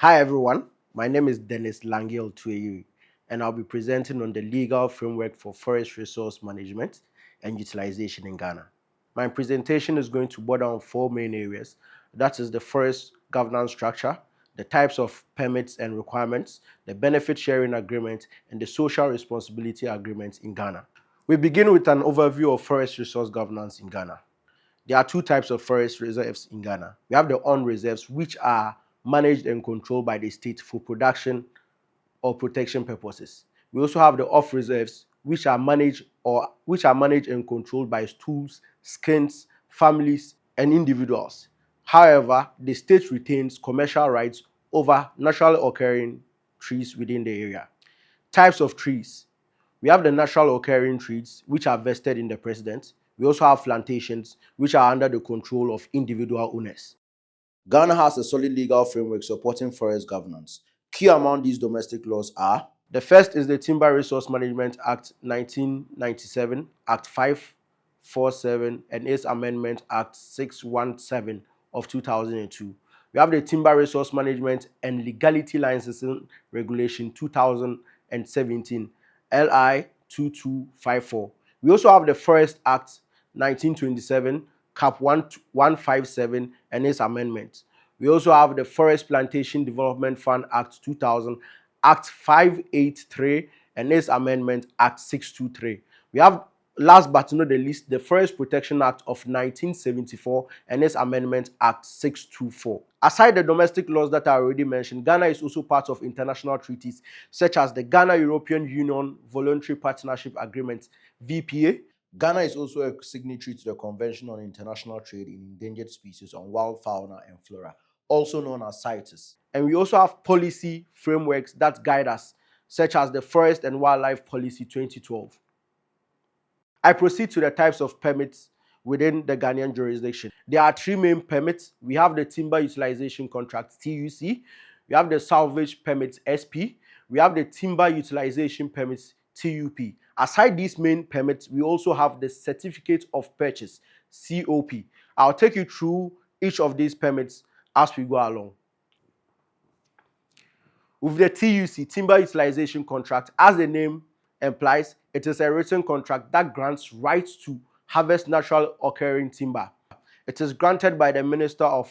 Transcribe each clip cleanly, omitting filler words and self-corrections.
Hi everyone, my name is Dennis Langiel Tueyi, and I'll be presenting on the legal framework for forest resource management and utilization in Ghana. My presentation is going to border on four main areas. That is the forest governance structure, the types of permits and requirements, the benefit sharing agreement, and the social responsibility agreement in Ghana. We begin with an overview of forest resource governance in Ghana. There are two types of forest reserves in Ghana. We have the on reserves, which are managed and controlled by the state for production or protection purposes. We also have the off reserves, which are managed and controlled by schools, skins, families, and individuals. However, the state retains commercial rights over naturally occurring trees within the area. Types of trees. We have the natural occurring trees, which are vested in the president. We also have plantations, which are under the control of individual owners. Ghana has a solid legal framework supporting forest governance. Key among these domestic laws are: the first is the Timber Resource Management Act 1997, Act 547, and its amendment Act 617 of 2002. We have the Timber Resource Management and Legality Licensing Regulation 2017, LI 2254. We also have the Forest Act 1927, Cap 157, and its amendments. We also have the Forest Plantation Development Fund Act 2000, Act 583, and its amendment Act 623. We have, last but not the least, the Forest Protection Act of 1974 and its amendment Act 624. Aside the domestic laws that I already mentioned, Ghana is also part of international treaties such as the Ghana-European Union Voluntary Partnership Agreement, VPA. Ghana is also a signatory to the Convention on International Trade in Endangered Species on Wild Fauna and Flora, also known as CITES. And we also have policy frameworks that guide us, such as the Forest and Wildlife Policy 2012. I proceed to the types of permits within the Ghanaian jurisdiction. There are three main permits. We have the Timber Utilization Contract, TUC. We have the Salvage Permits, SP. We have the Timber Utilization Permits, TUP. Aside these main permits, we also have the Certificate of Purchase, COP. I'll take you through each of these permits as we go along. With the TUC, Timber Utilization Contract, as the name implies, it is a written contract that grants rights to harvest natural occurring timber. It is granted by the Minister of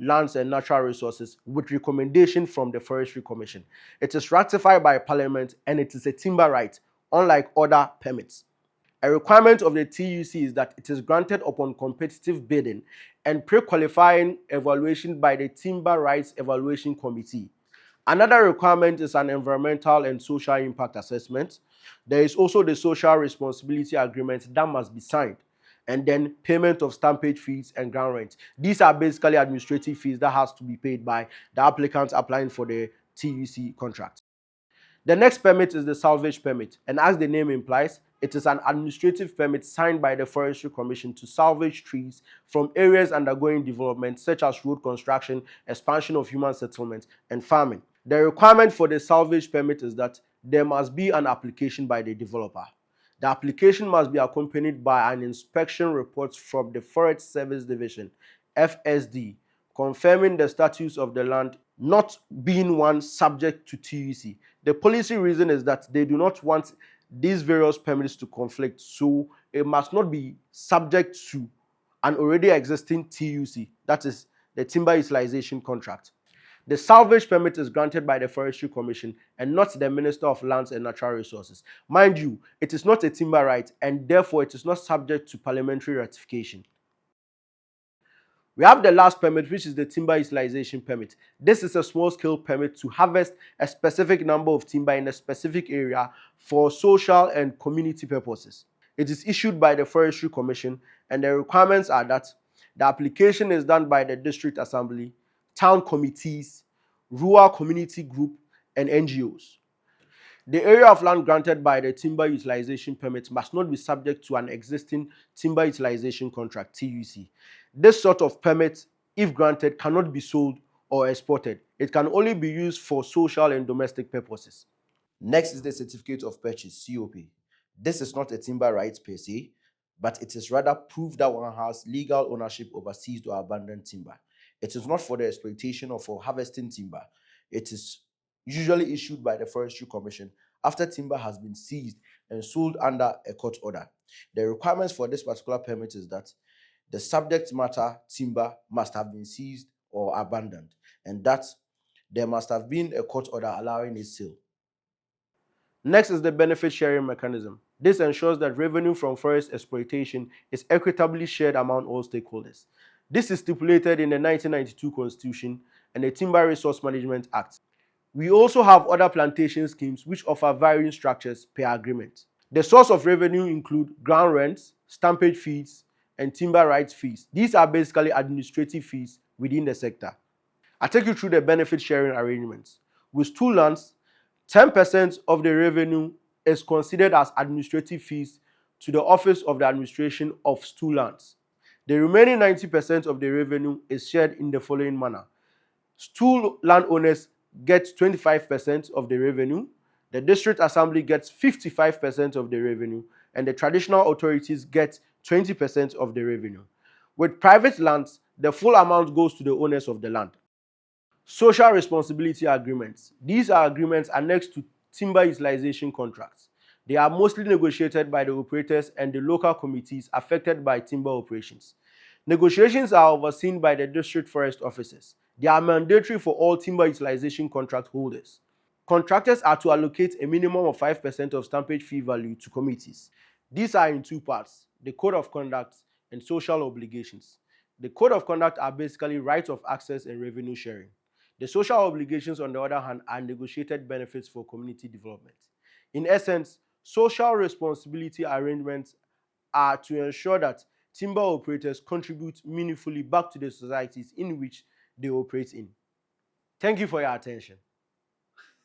Lands and Natural Resources with recommendation from the Forestry Commission. It is ratified by Parliament and it is a timber right, unlike other permits. A requirement of the TUC is that it is granted upon competitive bidding and pre-qualifying evaluation by the Timber Rights Evaluation Committee. Another requirement is an environmental and social impact assessment. There is also the social responsibility agreement that must be signed, and then payment of stampage fees and ground rent. These are basically administrative fees that has to be paid by the applicants applying for the TUC contract. The next permit is the salvage permit, and as the name implies, it is an administrative permit signed by the Forestry Commission to salvage trees from areas undergoing development such as road construction, expansion of human settlement, and farming. The requirement for the salvage permit is that there must be an application by the developer. The application must be accompanied by an inspection report from the Forest Service Division, FSD, confirming the status of the land not being one subject to TUC. The policy reason is that they do not want these various permits to conflict, so it must not be subject to an already existing TUC, that is the Timber Utilization Contract. The salvage permit is granted by the Forestry Commission and not the Minister of Lands and Natural Resources. Mind you, it is not a timber right and therefore it is not subject to parliamentary ratification. We have the last permit, which is the Timber Utilization Permit. This is a small-scale permit to harvest a specific number of timber in a specific area for social and community purposes. It is issued by the Forestry Commission, and the requirements are that the application is done by the District Assembly, town committees, rural community group, and NGOs. The area of land granted by the Timber Utilization Permit must not be subject to an existing Timber Utilization Contract, TUC. This sort of permit, if granted, cannot be sold or exported. It can only be used for social and domestic purposes. Next is the Certificate of Purchase, COP. This is not a timber right per se, but it is rather proof that one has legal ownership over seized or abandoned timber. It is not for the exploitation or for harvesting timber. It is usually issued by the Forestry Commission after timber has been seized and sold under a court order. The requirements for this particular permit is that the subject matter timber must have been seized or abandoned, and that there must have been a court order allowing its sale. Next is the benefit sharing mechanism. This ensures that revenue from forest exploitation is equitably shared among all stakeholders. This is stipulated in the 1992 Constitution and the Timber Resource Management Act. We also have other plantation schemes which offer varying structures per agreement. The source of revenue include ground rents, stampage fees, and timber rights fees. These are basically administrative fees within the sector. I take you through the benefit sharing arrangements. With stool lands, 10% of the revenue is considered as administrative fees to the Office of the Administration of Stool Lands. The remaining 90% of the revenue is shared in the following manner. Stool landowners get 25% of the revenue, the District Assembly gets 55% of the revenue, and the traditional authorities get 20% of the revenue. With private lands, the full amount goes to the owners of the land. Social responsibility agreements. These are agreements annexed to timber utilization contracts. They are mostly negotiated by the operators and the local committees affected by timber operations. Negotiations are overseen by the district forest officers. They are mandatory for all timber utilization contract holders. Contractors are to allocate a minimum of 5% of stampage fee value to committees. These are in two parts: the Code of Conduct and social obligations. The Code of Conduct are basically rights of access and revenue sharing. The social obligations, on the other hand, are negotiated benefits for community development. In essence, social responsibility arrangements are to ensure that timber operators contribute meaningfully back to the societies in which they operate in. Thank you for your attention.